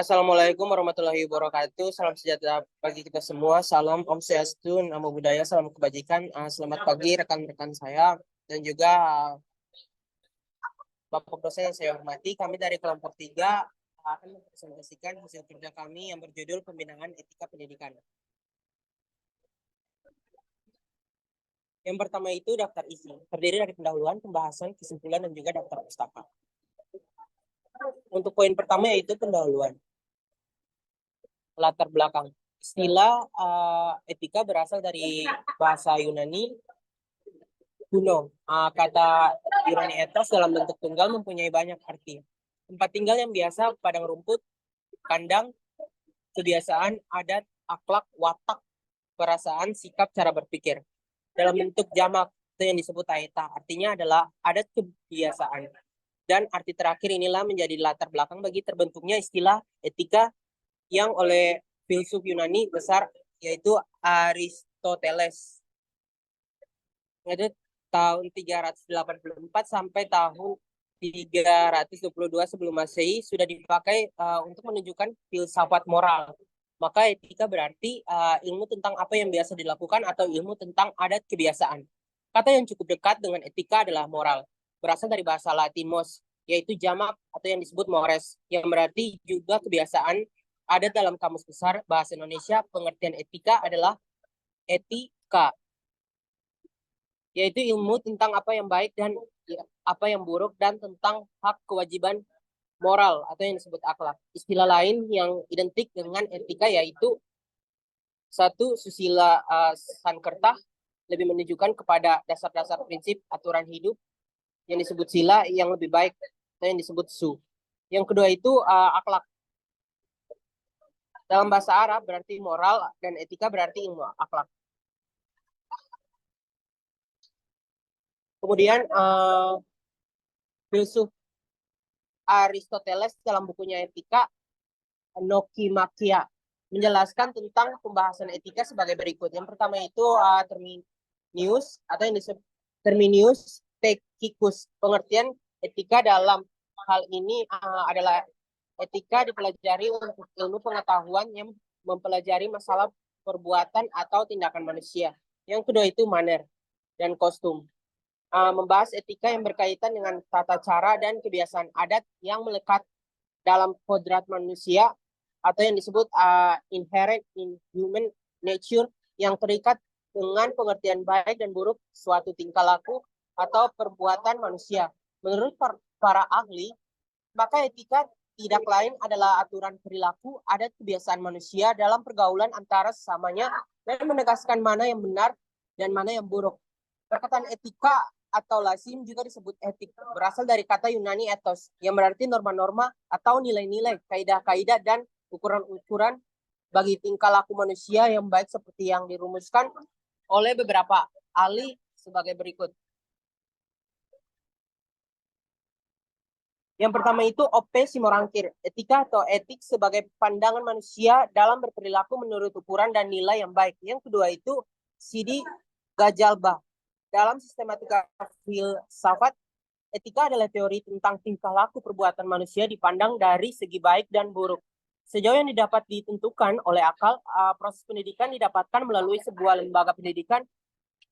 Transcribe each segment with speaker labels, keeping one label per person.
Speaker 1: Assalamualaikum warahmatullahi wabarakatuh. Salam sejahtera bagi kita semua. Salam Om Swastiastu, Namo Buddhaya, salam kebajikan. Selamat pagi rekan-rekan saya dan juga Bapak dosen yang saya hormati. Kami dari kelompok 3 akan mempresentasikan hasil kerja kami yang berjudul Pembinaan Etika Pendidikan. Yang pertama itu daftar isi, terdiri dari pendahuluan, pembahasan, kesimpulan, dan juga daftar pustaka. Untuk poin pertama yaitu pendahuluan. Latar belakang. Istilah etika berasal dari bahasa Yunani kuno. Kata Yunani ethos dalam bentuk tunggal mempunyai banyak arti. Tempat tinggal yang biasa, padang rumput, kandang, kebiasaan, adat, akhlak, watak, perasaan, sikap, cara berpikir. Dalam bentuk jamak, itu yang disebut aeta. Artinya adalah adat kebiasaan. Dan arti terakhir inilah menjadi latar belakang bagi terbentuknya istilah etika yang oleh filsuf Yunani besar yaitu Aristoteles. Yaitu tahun 384 sampai tahun 322 sebelum Masehi sudah dipakai untuk menunjukkan filsafat moral. Maka etika berarti ilmu tentang apa yang biasa dilakukan atau ilmu tentang adat kebiasaan. Kata yang cukup dekat dengan etika adalah moral. Berasal dari bahasa Latin mos, yaitu jamak atau yang disebut mores, yang berarti juga kebiasaan. Ada dalam Kamus Besar Bahasa Indonesia, pengertian etika adalah etika, yaitu ilmu tentang apa yang baik dan apa yang buruk dan tentang hak kewajiban moral atau yang disebut akhlak. Istilah lain yang identik dengan etika yaitu satu susila Sankerta, lebih menunjukkan kepada dasar-dasar prinsip aturan hidup yang disebut sila yang lebih baik atau yang disebut su. Yang kedua itu akhlak. Dalam bahasa Arab berarti moral dan etika berarti ilmu akhlak. Kemudian filsuf Aristoteles dalam bukunya Etika Nokimakia menjelaskan tentang pembahasan etika sebagai berikut. Yang pertama itu terminus atau yang disebut terminus technicus. Pengertian etika dalam hal ini adalah etika dipelajari untuk ilmu pengetahuan yang mempelajari masalah perbuatan atau tindakan manusia. Yang kedua itu manner dan kostum. Membahas etika yang berkaitan dengan tata cara dan kebiasaan adat yang melekat dalam kodrat manusia atau yang disebut inherent in human nature, yang terikat dengan pengertian baik dan buruk suatu tingkah laku atau perbuatan manusia. Menurut para ahli, maka etika tidak lain adalah aturan perilaku, adat, kebiasaan manusia dalam pergaulan antara sesamanya dan menegaskan mana yang benar dan mana yang buruk. Perkataan etika atau lazim juga disebut etik, berasal dari kata Yunani ethos, yang berarti norma-norma atau nilai-nilai, kaidah-kaidah, dan ukuran-ukuran bagi tingkah laku manusia yang baik seperti yang dirumuskan oleh beberapa ahli sebagai berikut. Yang pertama itu Ope Simorangkir, etika atau etik sebagai pandangan manusia dalam berperilaku menurut ukuran dan nilai yang baik. Yang kedua itu Sidi Gajalba. Dalam sistematika filsafat, etika adalah teori tentang tingkah laku perbuatan manusia dipandang dari segi baik dan buruk. Sejauh yang dapat ditentukan oleh akal, proses pendidikan didapatkan melalui sebuah lembaga pendidikan,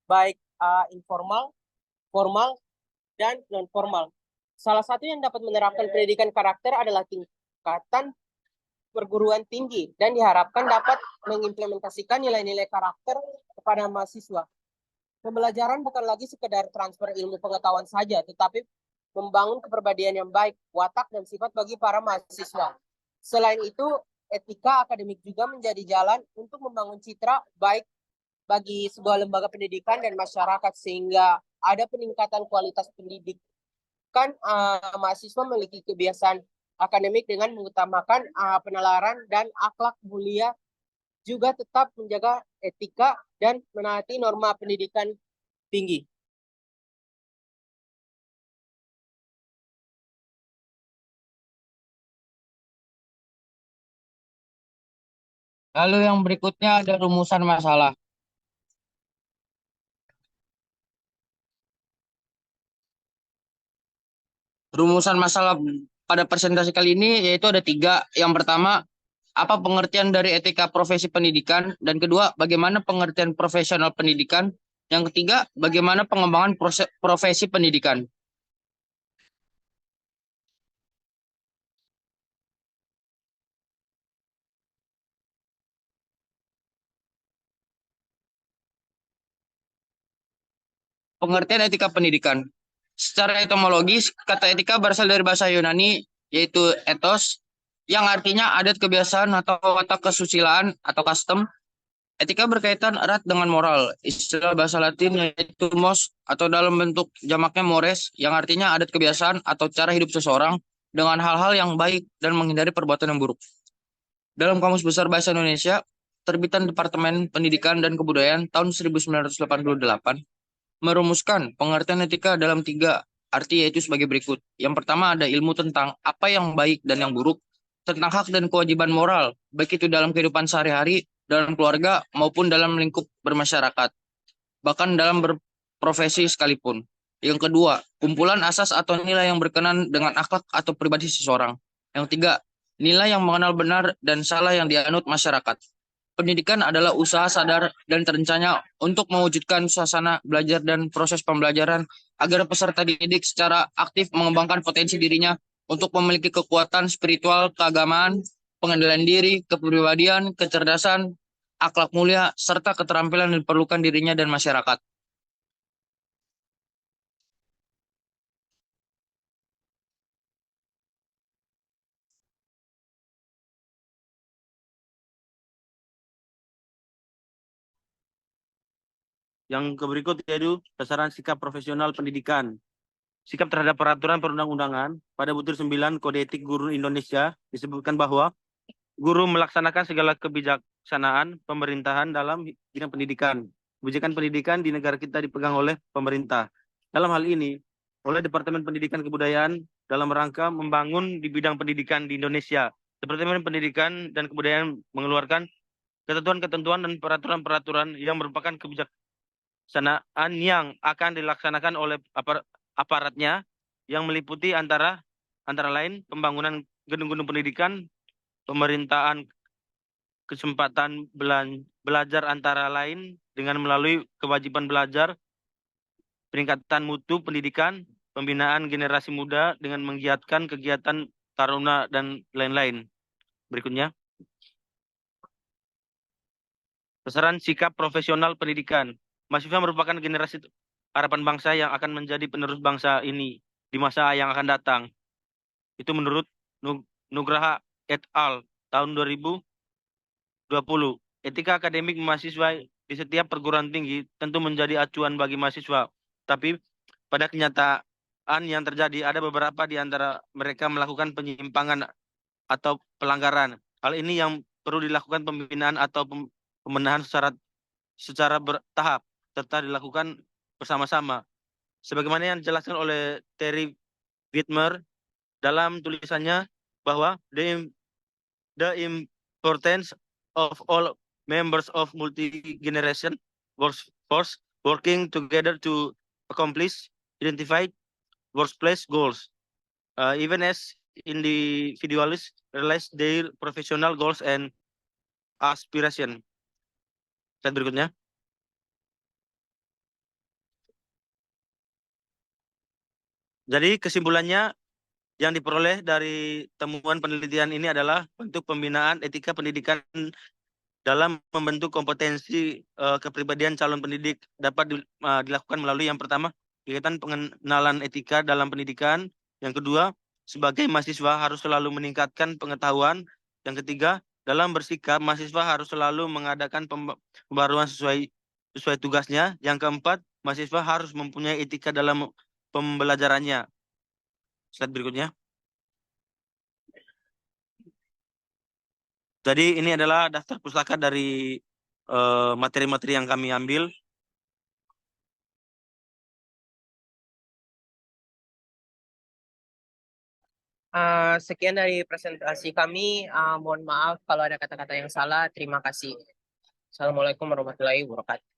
Speaker 1: baik informal, formal, dan non-formal. Salah satu yang dapat menerapkan pendidikan karakter adalah tingkatan perguruan tinggi dan diharapkan dapat mengimplementasikan nilai-nilai karakter kepada mahasiswa. Pembelajaran bukan lagi sekedar transfer ilmu pengetahuan saja, tetapi membangun kepribadian yang baik, watak, dan sifat bagi para mahasiswa. Selain itu, etika akademik juga menjadi jalan untuk membangun citra baik bagi sebuah lembaga pendidikan dan masyarakat, sehingga ada peningkatan kualitas pendidikan. Mahasiswa memiliki kebiasaan akademik dengan mengutamakan penalaran dan akhlak mulia, juga tetap menjaga etika dan menaati norma pendidikan tinggi.
Speaker 2: Lalu yang berikutnya ada rumusan masalah. Rumusan masalah pada presentasi kali ini yaitu ada tiga. Yang pertama, apa pengertian dari etika profesi pendidikan? Dan kedua, bagaimana pengertian profesional pendidikan? Yang ketiga, bagaimana pengembangan profesi pendidikan? Pengertian etika pendidikan. Secara etimologis, kata etika berasal dari bahasa Yunani, yaitu ethos, yang artinya adat kebiasaan atau watak kesusilaan atau custom. Etika berkaitan erat dengan moral. Istilah bahasa Latin yaitu mos atau dalam bentuk jamaknya mores, yang artinya adat kebiasaan atau cara hidup seseorang dengan hal-hal yang baik dan menghindari perbuatan yang buruk. Dalam Kamus Besar Bahasa Indonesia, terbitan Departemen Pendidikan dan Kebudayaan tahun 1988, merumuskan pengertian etika dalam tiga arti yaitu sebagai berikut. Yang pertama ada ilmu tentang apa yang baik dan yang buruk, tentang hak dan kewajiban moral, baik itu dalam kehidupan sehari-hari, dalam keluarga, maupun dalam lingkup bermasyarakat, bahkan dalam berprofesi sekalipun. Yang kedua, kumpulan asas atau nilai yang berkenan dengan akhlak atau pribadi seseorang. Yang tiga, nilai yang mengenal benar dan salah yang dianut masyarakat. Pendidikan adalah usaha sadar dan terencana untuk mewujudkan suasana belajar dan proses pembelajaran agar peserta didik secara aktif mengembangkan potensi dirinya untuk memiliki kekuatan spiritual, keagamaan, pengendalian diri, kepribadian, kecerdasan, akhlak mulia, serta keterampilan yang diperlukan dirinya dan masyarakat.
Speaker 3: Yang berikut yaitu sasaran sikap profesional pendidikan. Sikap terhadap peraturan perundang-undangan pada butir 9 Kode Etik Guru Indonesia disebutkan bahwa guru melaksanakan segala kebijaksanaan pemerintahan dalam bidang pendidikan. Kebijakan pendidikan di negara kita dipegang oleh pemerintah. Dalam hal ini, oleh Departemen Pendidikan Kebudayaan dalam rangka membangun di bidang pendidikan di Indonesia. Departemen Pendidikan dan Kebudayaan mengeluarkan ketentuan-ketentuan dan peraturan-peraturan yang merupakan kebijaksanaan yang akan dilaksanakan oleh aparatnya yang meliputi antara lain pembangunan gedung-gedung pendidikan, pemerintahan kesempatan belajar antara lain dengan melalui kewajiban belajar, peningkatan mutu pendidikan, pembinaan generasi muda dengan menggiatkan kegiatan taruna dan lain-lain. Berikutnya, sasaran sikap profesional pendidikan. Mahasiswa merupakan generasi harapan bangsa yang akan menjadi penerus bangsa ini di masa yang akan datang. Itu menurut Nugraha et al. Tahun 2020. Etika akademik mahasiswa di setiap perguruan tinggi tentu menjadi acuan bagi mahasiswa. Tapi pada kenyataan yang terjadi ada beberapa di antara mereka melakukan penyimpangan atau pelanggaran. Hal ini yang perlu dilakukan pembinaan atau pembenahan secara bertahap serta dilakukan bersama-sama. Sebagaimana yang dijelaskan oleh Terry Whitmer dalam tulisannya bahwa the importance of all members of multi-generation workforce working together to accomplish identified workplace goals, even as individuals realize their professional goals and aspiration. Slide berikutnya. Jadi kesimpulannya yang diperoleh dari temuan penelitian ini adalah bentuk pembinaan etika pendidikan dalam membentuk kompetensi kepribadian calon pendidik dapat dilakukan melalui yang pertama, kegiatan pengenalan etika dalam pendidikan. Yang kedua, sebagai mahasiswa harus selalu meningkatkan pengetahuan. Yang ketiga, dalam bersikap mahasiswa harus selalu mengadakan pembaruan sesuai tugasnya. Yang keempat, mahasiswa harus mempunyai etika dalam pembelajarannya. Slide berikutnya. Jadi ini adalah daftar pustaka dari materi-materi yang kami ambil.
Speaker 1: Sekian dari presentasi kami. Mohon maaf kalau ada kata-kata yang salah. Terima kasih. Assalamualaikum warahmatullahi wabarakatuh.